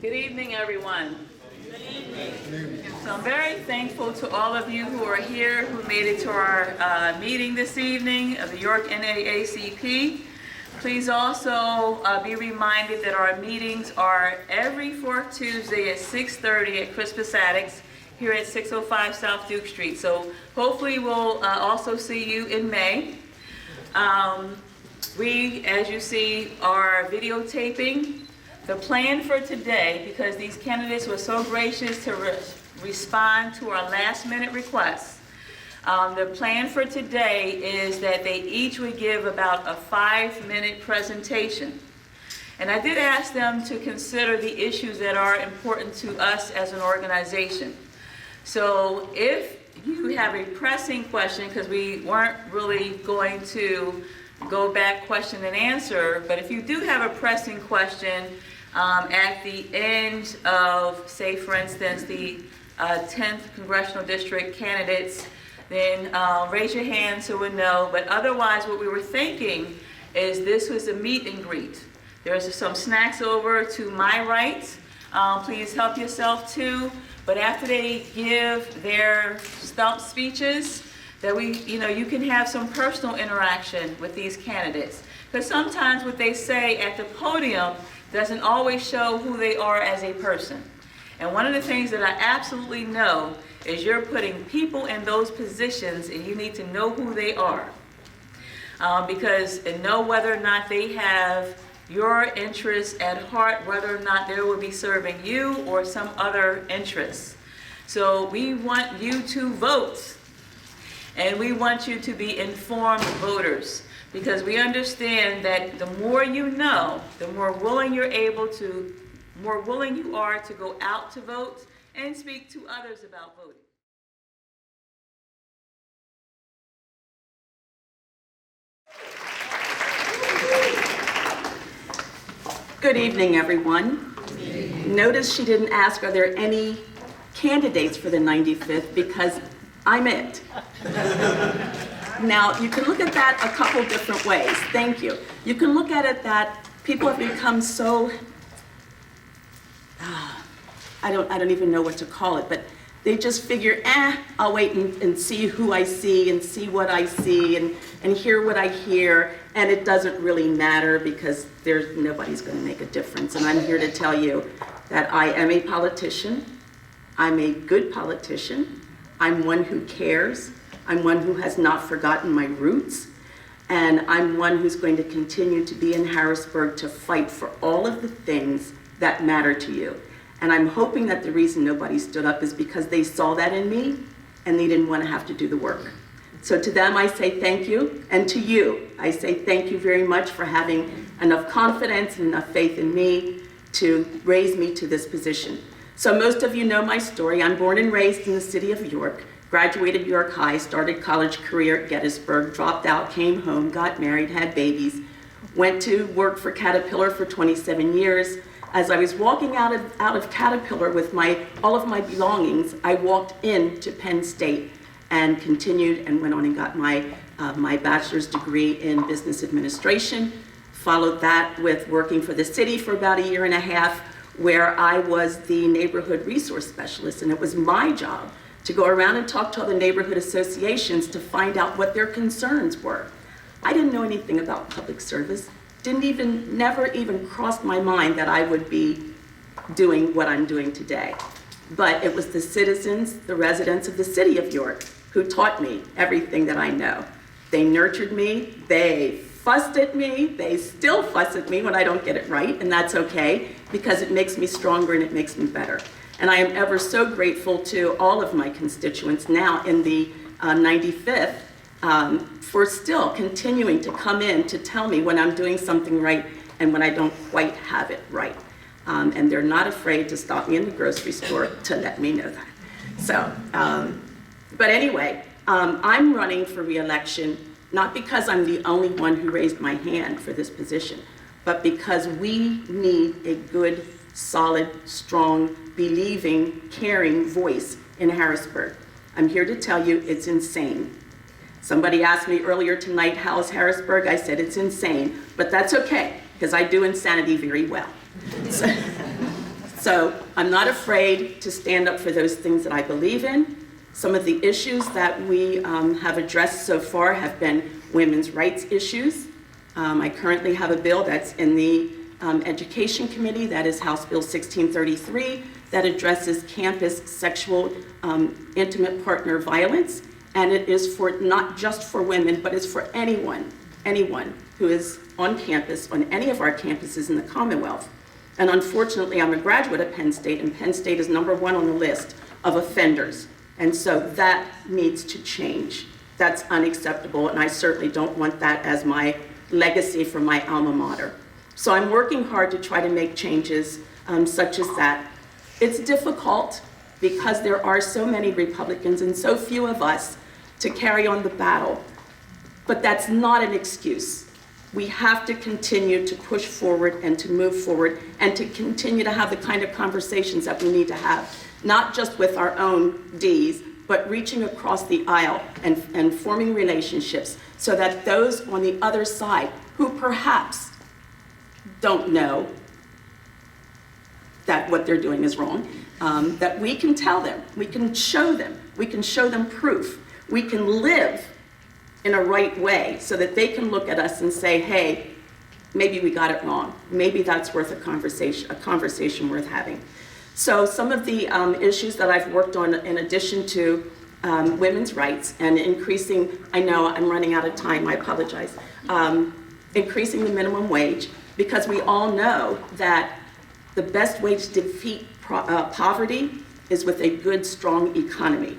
Good evening, everyone. Good evening. So I'm very thankful to all of you who are here, who made it to our meeting this evening of the York NAACP. Please also be reminded that our meetings are every fourth Tuesday at 6:30 at Crispus Attucks here at 605 South Duke Street. So hopefully we'll also see you in May. We, as you see, are videotaping. The plan for today, because these candidates were so gracious to respond to our last-minute requests, the plan for today is that they each would give about a 5-minute presentation. And I did ask them to consider the issues that are important to us as an organization. So if you have a pressing question, because we weren't really going to go back question and answer, but if you do have a pressing question at the end of, say for instance, the 10th Congressional District candidates, then raise your hand so we'll know. But otherwise, what we were thinking is this was a meet and greet. There's some snacks over to my right. Please help yourself too. But after they give their stump speeches, that you can have some personal interaction with these candidates. Because sometimes what they say at the podium doesn't always show who they are as a person. And one of the things that I absolutely know is you're putting people in those positions and you need to know who they are. And know whether or not they have your interests at heart, whether or not they will be serving you or some other interests. So we want you to vote. And we want you to be informed voters, because we understand that the more you know, the more willing you are to go out to vote and speak to others about voting. Good evening, everyone. Notice she didn't ask, are there any candidates for the 95th, because I'm it. Now, you can look at that a couple different ways. Thank you. You can look at it that people have become so, I don't even know what to call it, but they just figure, I'll wait and see who I see and see what I see and hear what I hear, and it doesn't really matter because nobody's going to make a difference. And I'm here to tell you that I am a politician. I'm a good politician. I'm one who cares. I'm one who has not forgotten my roots. And I'm one who's going to continue to be in Harrisburg to fight for all of the things that matter to you. And I'm hoping that the reason nobody stood up is because they saw that in me and they didn't want to have to do the work. So to them, I say thank you. And to you, I say thank you very much for having enough confidence and enough faith in me to raise me to this position. So most of you know my story. I'm born and raised in the city of York, graduated York High, started college career at Gettysburg, dropped out, came home, got married, had babies, went to work for Caterpillar for 27 years. As I was walking out of Caterpillar with all of my belongings, I walked into Penn State and continued and went on and got my bachelor's degree in business administration. Followed that with working for the city for about 1.5 years, where I was the neighborhood resource specialist, and it was my job to go around and talk to all the neighborhood associations to find out what their concerns were. I didn't know anything about public service, never even crossed my mind that I would be doing what I'm doing today. But it was the citizens, the residents of the city of York, who taught me everything that I know. They nurtured me, they fussed at me, they still fuss at me when I don't get it right, and that's okay, because it makes me stronger and it makes me better. And I am ever so grateful to all of my constituents now in the 95th for still continuing to come in to tell me when I'm doing something right and when I don't quite have it right. And they're not afraid to stop me in the grocery store to let me know that. So, but anyway, I'm running for re-election not because I'm the only one who raised my hand for this position, but because we need a good, solid, strong, believing, caring voice in Harrisburg. I'm here to tell you it's insane. Somebody asked me earlier tonight, how's Harrisburg? I said it's insane, but that's okay, because I do insanity very well. So I'm not afraid to stand up for those things that I believe in. Some of the issues that we have addressed so far have been women's rights issues. I currently have a bill that's in the Education Committee, that is House Bill 1633, that addresses campus sexual intimate partner violence. And it is for not just for women, but it's for anyone who is on campus, on any of our campuses in the Commonwealth. And unfortunately, I'm a graduate of Penn State, and Penn State is #1 on the list of offenders. And so that needs to change. That's unacceptable, and I certainly don't want that as my legacy from my alma mater. So I'm working hard to try to make changes such as that. It's difficult because there are so many Republicans and so few of us to carry on the battle. But that's not an excuse. We have to continue to push forward and to move forward and to continue to have the kind of conversations that we need to have, not just with our own Ds, but reaching across the aisle and forming relationships so that those on the other side who perhaps don't know that what they're doing is wrong, that we can tell them, we can show them proof. We can live in a right way so that they can look at us and say, hey, maybe we got it wrong. Maybe that's worth a conversation worth having. So some of the issues that I've worked on in addition to women's rights and increasing, I know I'm running out of time, I apologize, increasing the minimum wage, because we all know that the best way to defeat poverty is with a good, strong economy.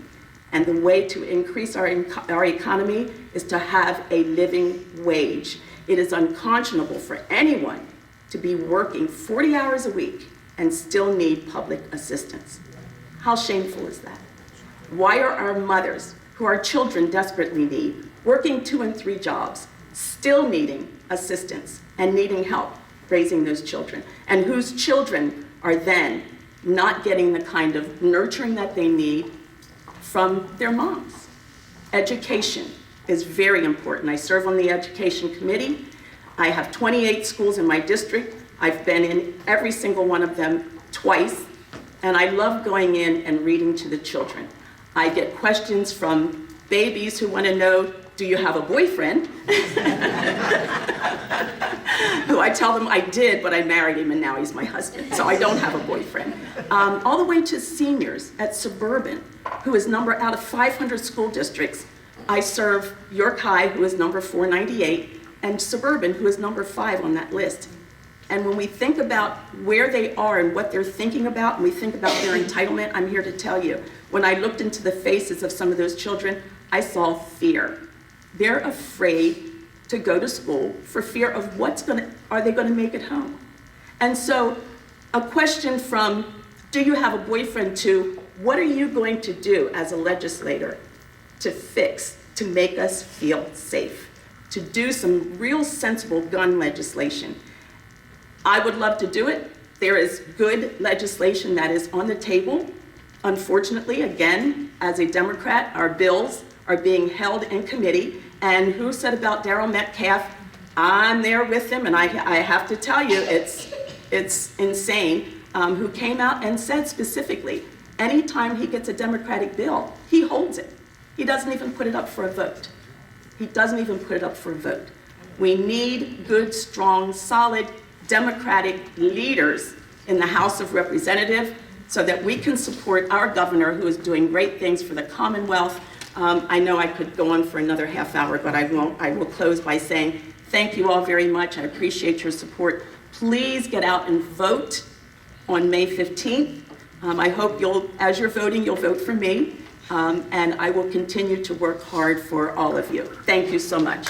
And the way to increase our economy is to have a living wage. It is unconscionable for anyone to be working 40 hours a week and still need public assistance. How shameful is that? Why are our mothers, who our children desperately need, working 2 and 3 jobs, still needing assistance and needing help raising those children, and whose children are then not getting the kind of nurturing that they need from their moms? Education is very important. I serve on the Education Committee. I have 28 schools in my district. I've been in every single one of them twice, and I love going in and reading to the children. I get questions from babies who want to know, do you have a boyfriend? Who I tell them I did, but I married him and now he's my husband, so I don't have a boyfriend. All the way to seniors at Suburban, who is out of 500 school districts. I serve York High, who is number 498, and Suburban, who is number 5 on that list. And when we think about where they are and what they're thinking about, and we think about their entitlement, I'm here to tell you, when I looked into the faces of some of those children, I saw fear. They're afraid to go to school for fear of are they gonna make it home? And so a question from, do you have a boyfriend, to what are you going to do as a legislator to fix, to make us feel safe, to do some real sensible gun legislation? I would love to do it. There is good legislation that is on the table. Unfortunately, again, as a Democrat, our bills are being held in committee. And who said about Darryl Metcalf? I'm there with him, and I have to tell you, it's insane. Who came out and said specifically, anytime he gets a Democratic bill, he holds it. He doesn't even put it up for a vote. He doesn't even put it up for a vote. We need good, strong, solid Democratic leaders in the House of Representatives so that we can support our governor, who is doing great things for the Commonwealth. I know I could go on for another half hour, but I won't. I will close by saying thank you all very much. I appreciate your support. Please get out and vote on May 15th. I hope as you're voting, you'll vote for me, and I will continue to work hard for all of you. Thank you so much.